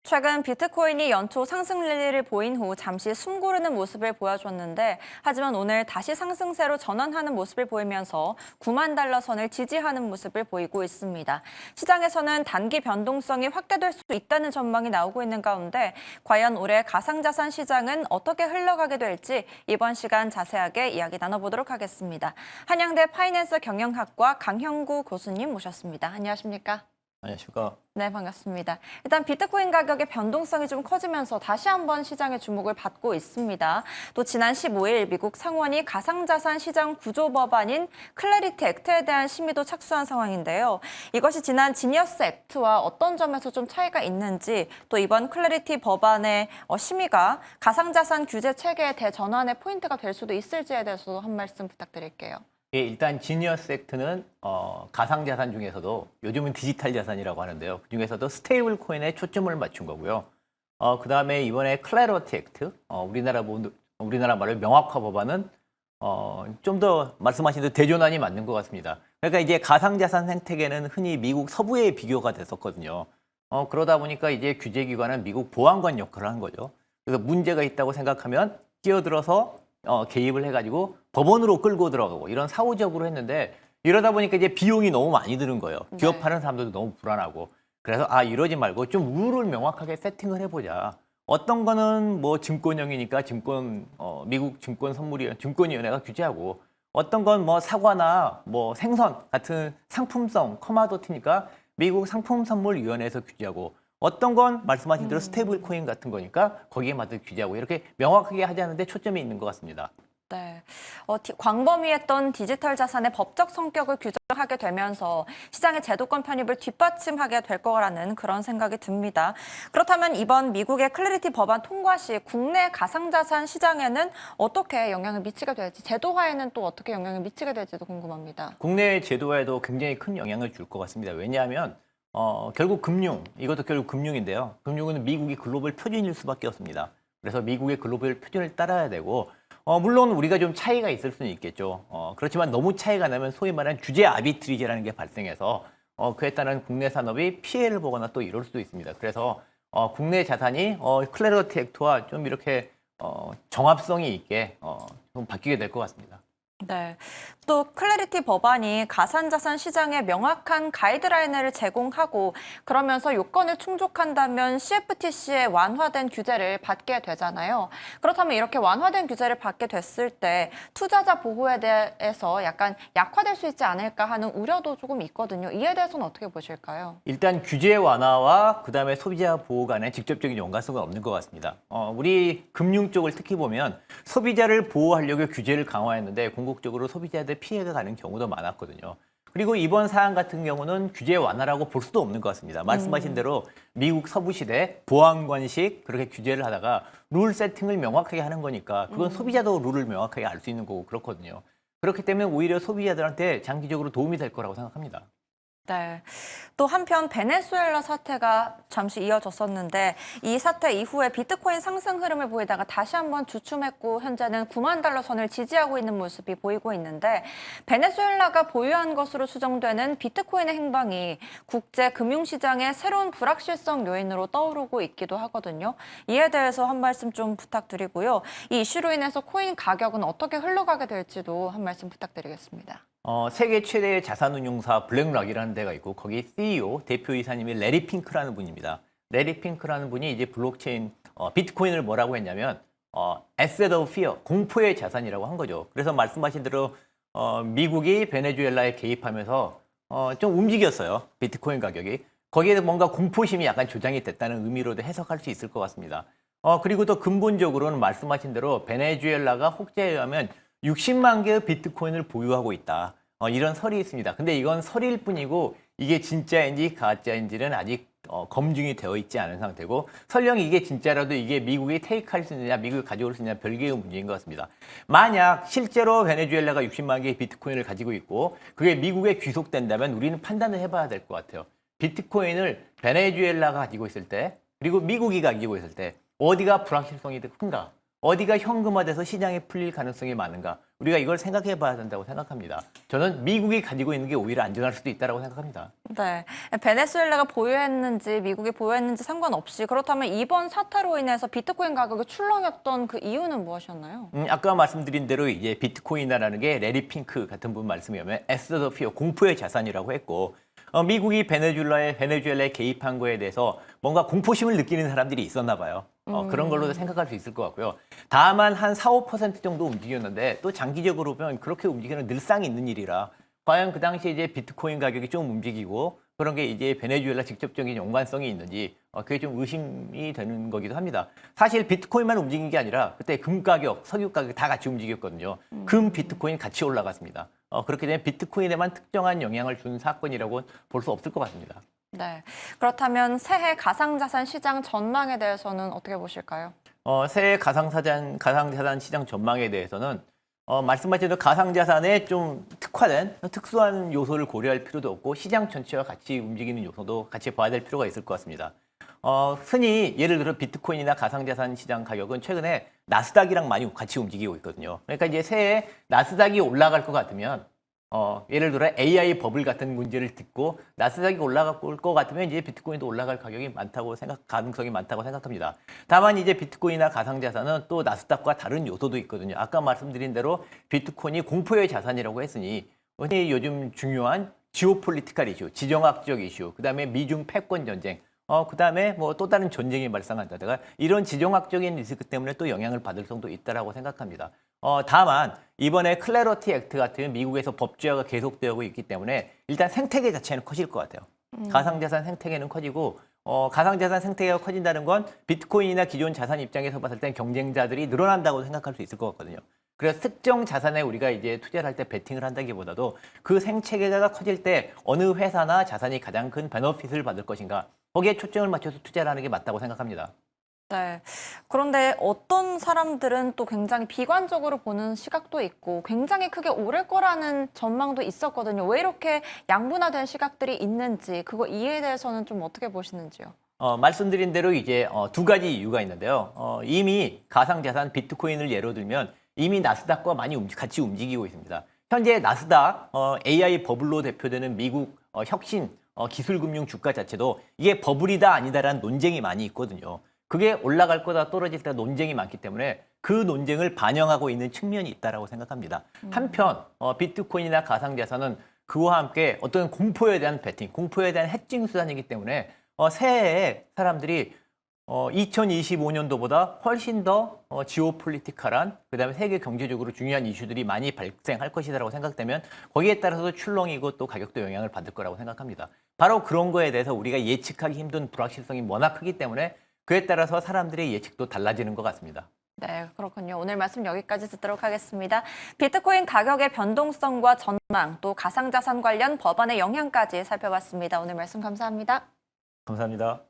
최근 비트코인이 연초 상승 랠리를 보인 후 잠시 숨고르는 모습을 보여줬는데, 하지만 오늘 다시 상승세로 전환하는 모습을 보이면서 9만 달러 선을 지지하는 모습을 보이고 있습니다. 시장에서는 단기 변동성이 확대될 수 있다는 전망이 나오고 있는 가운데, 과연 올해 가상자산 시장은 어떻게 흘러가게 될지 이번 시간 자세하게 이야기 나눠보도록 하겠습니다. 한양대 파이낸스 경영학과 강형구 교수님 모셨습니다. 안녕하십니까? 안녕하십니까. 네, 반갑습니다. 일단 비트코인 가격의 변동성이 좀 커지면서 다시 한번 시장의 주목을 받고 있습니다. 또 지난 15일 미국 상원이 가상자산 시장 구조 법안인 클래리티 액트에 대한 심의도 착수한 상황인데요. 이것이 지난 지니어스 액트와 어떤 점에서 좀 차이가 있는지, 또 이번 클래리티 법안의 심의가 가상자산 규제 체계의 대전환의 포인트가 될 수도 있을지에 대해서도 한 말씀 부탁드릴게요. 예, 일단 지니어스 액트는 가상자산 중에서도 요즘은 디지털 자산이라고 하는데요. 그중에서도 스테이블 코인에 초점을 맞춘 거고요. 그다음에 이번에 클래리티 액트, 우리나라 말로 명확화 법안은 좀 더 말씀하신 대로 대전환이 맞는 것 같습니다. 그러니까 이제 가상자산 생태계는 흔히 미국 서부에 비교가 됐었거든요. 그러다 보니까 이제 규제기관은 미국 보안관 역할을 한 거죠. 그래서 문제가 있다고 생각하면 끼어들어서 개입을 해가지고 법원으로 끌고 들어가고 이런 사후적으로 했는데, 이러다 보니까 이제 비용이 너무 많이 드는 거예요. 기업하는 사람들도 너무 불안하고. 그래서 이러지 말고 좀 룰을 명확하게 세팅을 해보자. 어떤 거는 뭐 증권형이니까 미국 증권위원회가 규제하고, 어떤 건 뭐 사과나 뭐 생선 같은 상품성 커머더티니까 미국 상품선물위원회에서 규제하고, 어떤 건 말씀하신 대로 스테이블 코인 같은 거니까 거기에 맞게 규제하고, 이렇게 명확하게 하자는데 초점이 있는 것 같습니다. 네, 광범위했던 디지털 자산의 법적 성격을 규정하게 되면서 시장의 제도권 편입을 뒷받침하게 될 거라는 그런 생각이 듭니다. 그렇다면 이번 미국의 클래리티 법안 통과 시 국내 가상자산 시장에는 어떻게 영향을 미치게 될지, 제도화에는 또 어떻게 영향을 미치게 될지도 궁금합니다. 국내 제도화에도 굉장히 큰 영향을 줄 것 같습니다. 왜냐하면 결국 이것도 결국 금융인데요. 금융은 미국이 글로벌 표준일 수밖에 없습니다. 그래서 미국의 글로벌 표준을 따라야 되고, 물론 우리가 좀 차이가 있을 수는 있겠죠. 그렇지만 너무 차이가 나면 소위 말하는 규제 아비트리지라는 게 발생해서 그에 따른 국내 산업이 피해를 보거나 또 이럴 수도 있습니다. 그래서 국내 자산이 클래리티 액트와 좀 이렇게 정합성이 있게 좀 바뀌게 될 것 같습니다. 네. 또 클래리티 법안이 가상자산 시장에 명확한 가이드라인을 제공하고, 그러면서 요건을 충족한다면 CFTC의 완화된 규제를 받게 되잖아요. 그렇다면 이렇게 완화된 규제를 받게 됐을 때 투자자 보호에 대해서 약간 약화될 수 있지 않을까 하는 우려도 조금 있거든요. 이에 대해서는 어떻게 보실까요? 일단 규제 완화와 그다음에 소비자 보호 간에 직접적인 연관성은 없는 것 같습니다. 우리 금융 쪽을 특히 보면 소비자를 보호하려고 규제를 강화했는데 궁극적으로 소비자들 피해가 가는 경우도 많았거든요. 그리고 이번 사안 같은 경우는 규제 완화라고 볼 수도 없는 것 같습니다. 말씀하신 대로 미국 서부 시대 보안관식 그렇게 규제를 하다가 룰 세팅을 명확하게 하는 거니까, 그건 소비자도 룰을 명확하게 알 수 있는 거고 그렇거든요. 그렇기 때문에 오히려 소비자들한테 장기적으로 도움이 될 거라고 생각합니다. 네. 또 한편 베네수엘라 사태가 잠시 이어졌었는데, 이 사태 이후에 비트코인 상승 흐름을 보이다가 다시 한번 주춤했고, 현재는 9만 달러 선을 지지하고 있는 모습이 보이고 있는데, 베네수엘라가 보유한 것으로 추정되는 비트코인의 행방이 국제 금융시장의 새로운 불확실성 요인으로 떠오르고 있기도 하거든요. 이에 대해서 한 말씀 좀 부탁드리고요. 이 이슈로 인해서 코인 가격은 어떻게 흘러가게 될지도 한 말씀 부탁드리겠습니다. 세계 최대의 자산운용사 블랙락이라는 데가 있고, 거기 CEO, 대표이사님이 레리 핑크라는 분입니다. 레리 핑크라는 분이 이제 블록체인, 비트코인을 뭐라고 했냐면, asset of fear, 공포의 자산이라고 한 거죠. 그래서 말씀하신 대로, 미국이 베네수엘라에 개입하면서, 좀 움직였어요. 비트코인 가격이. 거기에 뭔가 공포심이 약간 조장이 됐다는 의미로도 해석할 수 있을 것 같습니다. 그리고 또 근본적으로는 말씀하신 대로 베네수엘라가 혹자에 의하면 60만 개의 비트코인을 보유하고 있다. 이런 설이 있습니다. 근데 이건 설일 뿐이고, 이게 진짜인지 가짜인지는 아직 검증이 되어 있지 않은 상태고, 설령 이게 진짜라도 이게 미국이 테이크할 수 있느냐, 미국이 가져올 수 있느냐 별개의 문제인 것 같습니다. 만약 실제로 베네수엘라가 60만 개의 비트코인을 가지고 있고 그게 미국에 귀속된다면 우리는 판단을 해봐야 될 것 같아요. 비트코인을 베네수엘라가 가지고 있을 때, 그리고 미국이 가지고 있을 때 어디가 불확실성이 더 큰가? 어디가 현금화돼서 시장에 풀릴 가능성이 많은가? 우리가 이걸 생각해 봐야 된다고 생각합니다. 저는 미국이 가지고 있는 게 오히려 안전할 수도 있다고 생각합니다. 네, 베네수엘라가 보유했는지 미국이 보유했는지 상관없이 그렇다면 이번 사태로 인해서 비트코인 가격이 출렁였던 그 이유는 무엇이었나요? 아까 말씀드린 대로 이제 비트코인이라는 게 레리 핑크 같은 분 말씀이면 에스 더 피어 공포의 자산이라고 했고 미국이 베네수엘라에 개입한 거에 대해서 뭔가 공포심을 느끼는 사람들이 있었나 봐요. 그런 걸로도 생각할 수 있을 것 같고요. 다만 한 4, 5% 정도 움직였는데 또 장기적으로 보면 그렇게 움직이는 늘상 있는 일이라 과연 그 당시에 이제 비트코인 가격이 좀 움직이고 그런 게 이제 베네수엘라 직접적인 연관성이 있는지 그게 좀 의심이 되는 거기도 합니다. 사실 비트코인만 움직인 게 아니라 그때 금 가격, 석유 가격 다 같이 움직였거든요. 금, 비트코인 같이 올라갔습니다. 그렇게 되면 비트코인에만 특정한 영향을 준 사건이라고 볼 수 없을 것 같습니다. 네, 그렇다면 새해 가상자산 시장 전망에 대해서는 어떻게 보실까요? 새해 가상자산 시장 전망에 대해서는 말씀하신 대로 가상자산에 좀 특화된 특수한 요소를 고려할 필요도 없고 시장 전체와 같이 움직이는 요소도 같이 봐야 될 필요가 있을 것 같습니다. 흔히 예를 들어 비트코인이나 가상자산 시장 가격은 최근에 나스닥이랑 많이 같이 움직이고 있거든요. 그러니까 이제 새해 나스닥이 올라갈 것 같으면 예를 들어 AI 버블 같은 문제를 듣고 나스닥이 올라갈 것 같으면 이제 비트코인도 올라갈 가능성이 많다고 생각합니다. 다만 이제 비트코인이나 가상자산은 또 나스닥과 다른 요소도 있거든요. 아까 말씀드린 대로 비트코인이 공포의 자산이라고 했으니 요즘 중요한 지오폴리티컬 이슈, 지정학적 이슈, 그다음에 미중 패권 전쟁, 그다음에 뭐 또 다른 전쟁이 발생한다든가 이런 지정학적인 리스크 때문에 또 영향을 받을 정도 있다라고 생각합니다. 다만 이번에 클래러티 액트 같은 미국에서 법제화가 계속되고 있기 때문에 일단 생태계 자체는 커질 것 같아요. 가상자산 생태계는 커지고 가상자산 생태계가 커진다는 건 비트코인이나 기존 자산 입장에서 봤을 땐 경쟁자들이 늘어난다고 생각할 수 있을 것 같거든요. 그래서 특정 자산에 우리가 이제 투자를 할 때 베팅을 한다기보다도 그 생태계가 커질 때 어느 회사나 자산이 가장 큰 베너핏을 받을 것인가 거기에 초점을 맞춰서 투자를 하는 게 맞다고 생각합니다. 네. 그런데 어떤 사람들은 또 굉장히 비관적으로 보는 시각도 있고 굉장히 크게 오를 거라는 전망도 있었거든요. 왜 이렇게 양분화된 시각들이 있는지 그거 이해에 대해서는 좀 어떻게 보시는지요? 말씀드린 대로 이제 두 가지 이유가 있는데요. 이미 가상자산 비트코인을 예로 들면 이미 나스닥과 많이 같이 움직이고 있습니다. 현재 나스닥 AI 버블로 대표되는 미국 혁신 기술금융 주가 자체도 이게 버블이다 아니다라는 논쟁이 많이 있거든요. 그게 올라갈 거다 떨어질 때 논쟁이 많기 때문에 그 논쟁을 반영하고 있는 측면이 있다고 생각합니다. 한편 비트코인이나 가상자산은 그와 함께 어떤 공포에 대한 베팅, 공포에 대한 해칭 수단이기 때문에 새해에 사람들이 2025년도보다 훨씬 더 지오폴리티컬한 그다음에 세계 경제적으로 중요한 이슈들이 많이 발생할 것이라고 생각되면 거기에 따라서 출렁이고 또 가격도 영향을 받을 거라고 생각합니다. 바로 그런 거에 대해서 우리가 예측하기 힘든 불확실성이 워낙 크기 때문에 그에 따라서 사람들의 예측도 달라지는 것 같습니다. 네, 그렇군요. 오늘 말씀 여기까지 듣도록 하겠습니다. 비트코인 가격의 변동성과 전망, 또 가상자산 관련 법안의 영향까지 살펴봤습니다. 오늘 말씀 감사합니다. 감사합니다.